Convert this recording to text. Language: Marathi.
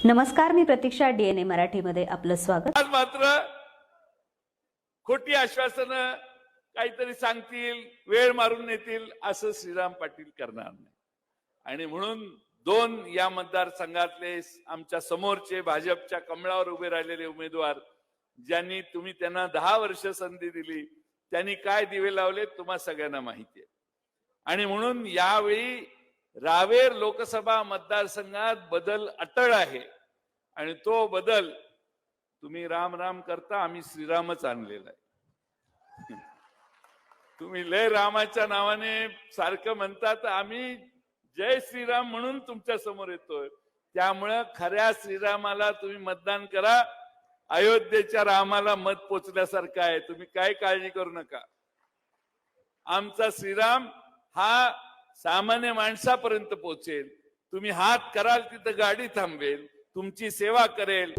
नमस्कार, मी प्रतीक्षा, DNA मराठीमध्ये आपलं स्वागत। आज मात्र खोटी आश्वासनं काहीतरी सांगतील, वेळ मारून नेतील असं श्रीराम पाटील करणार नाही। आणि म्हणून दोन या मतदारसंघातले आमच्या समोरचे भाजपच्या कमळावर उभे राहिलेले उमेदवार ज्यांनी तुम्ही त्यांना 10 वर्ष संधी दिली, त्यांनी काय दिवे लावले तुम्हा सगळ्यांना माहिती आहे। आणि म्हणून यावेळी रावेर लोकसभा मतदारसंघात बदल अटळ आहे आणि तो बदल तुम्ही राम राम करता, आम्ही श्रीरामच आणलेला आहे। तुम्ही लय रामाच्या नावाने सारखं म्हणतात, आम्ही जय श्रीराम म्हणून तुमच्या समोर येतोय। त्यामुळे खऱ्या श्रीरामाला तुम्ही मतदान करा। अयोध्येच्या रामाला मत पोचल्यासारखं आहे, तुम्ही काय काळजी करू नका। आमचा श्रीराम हा सामान्य माणसापर्यंत पोहोचेल। तुम्ही हात कराल तिथं गाडी थांबवेल, तुमची सेवा करेल।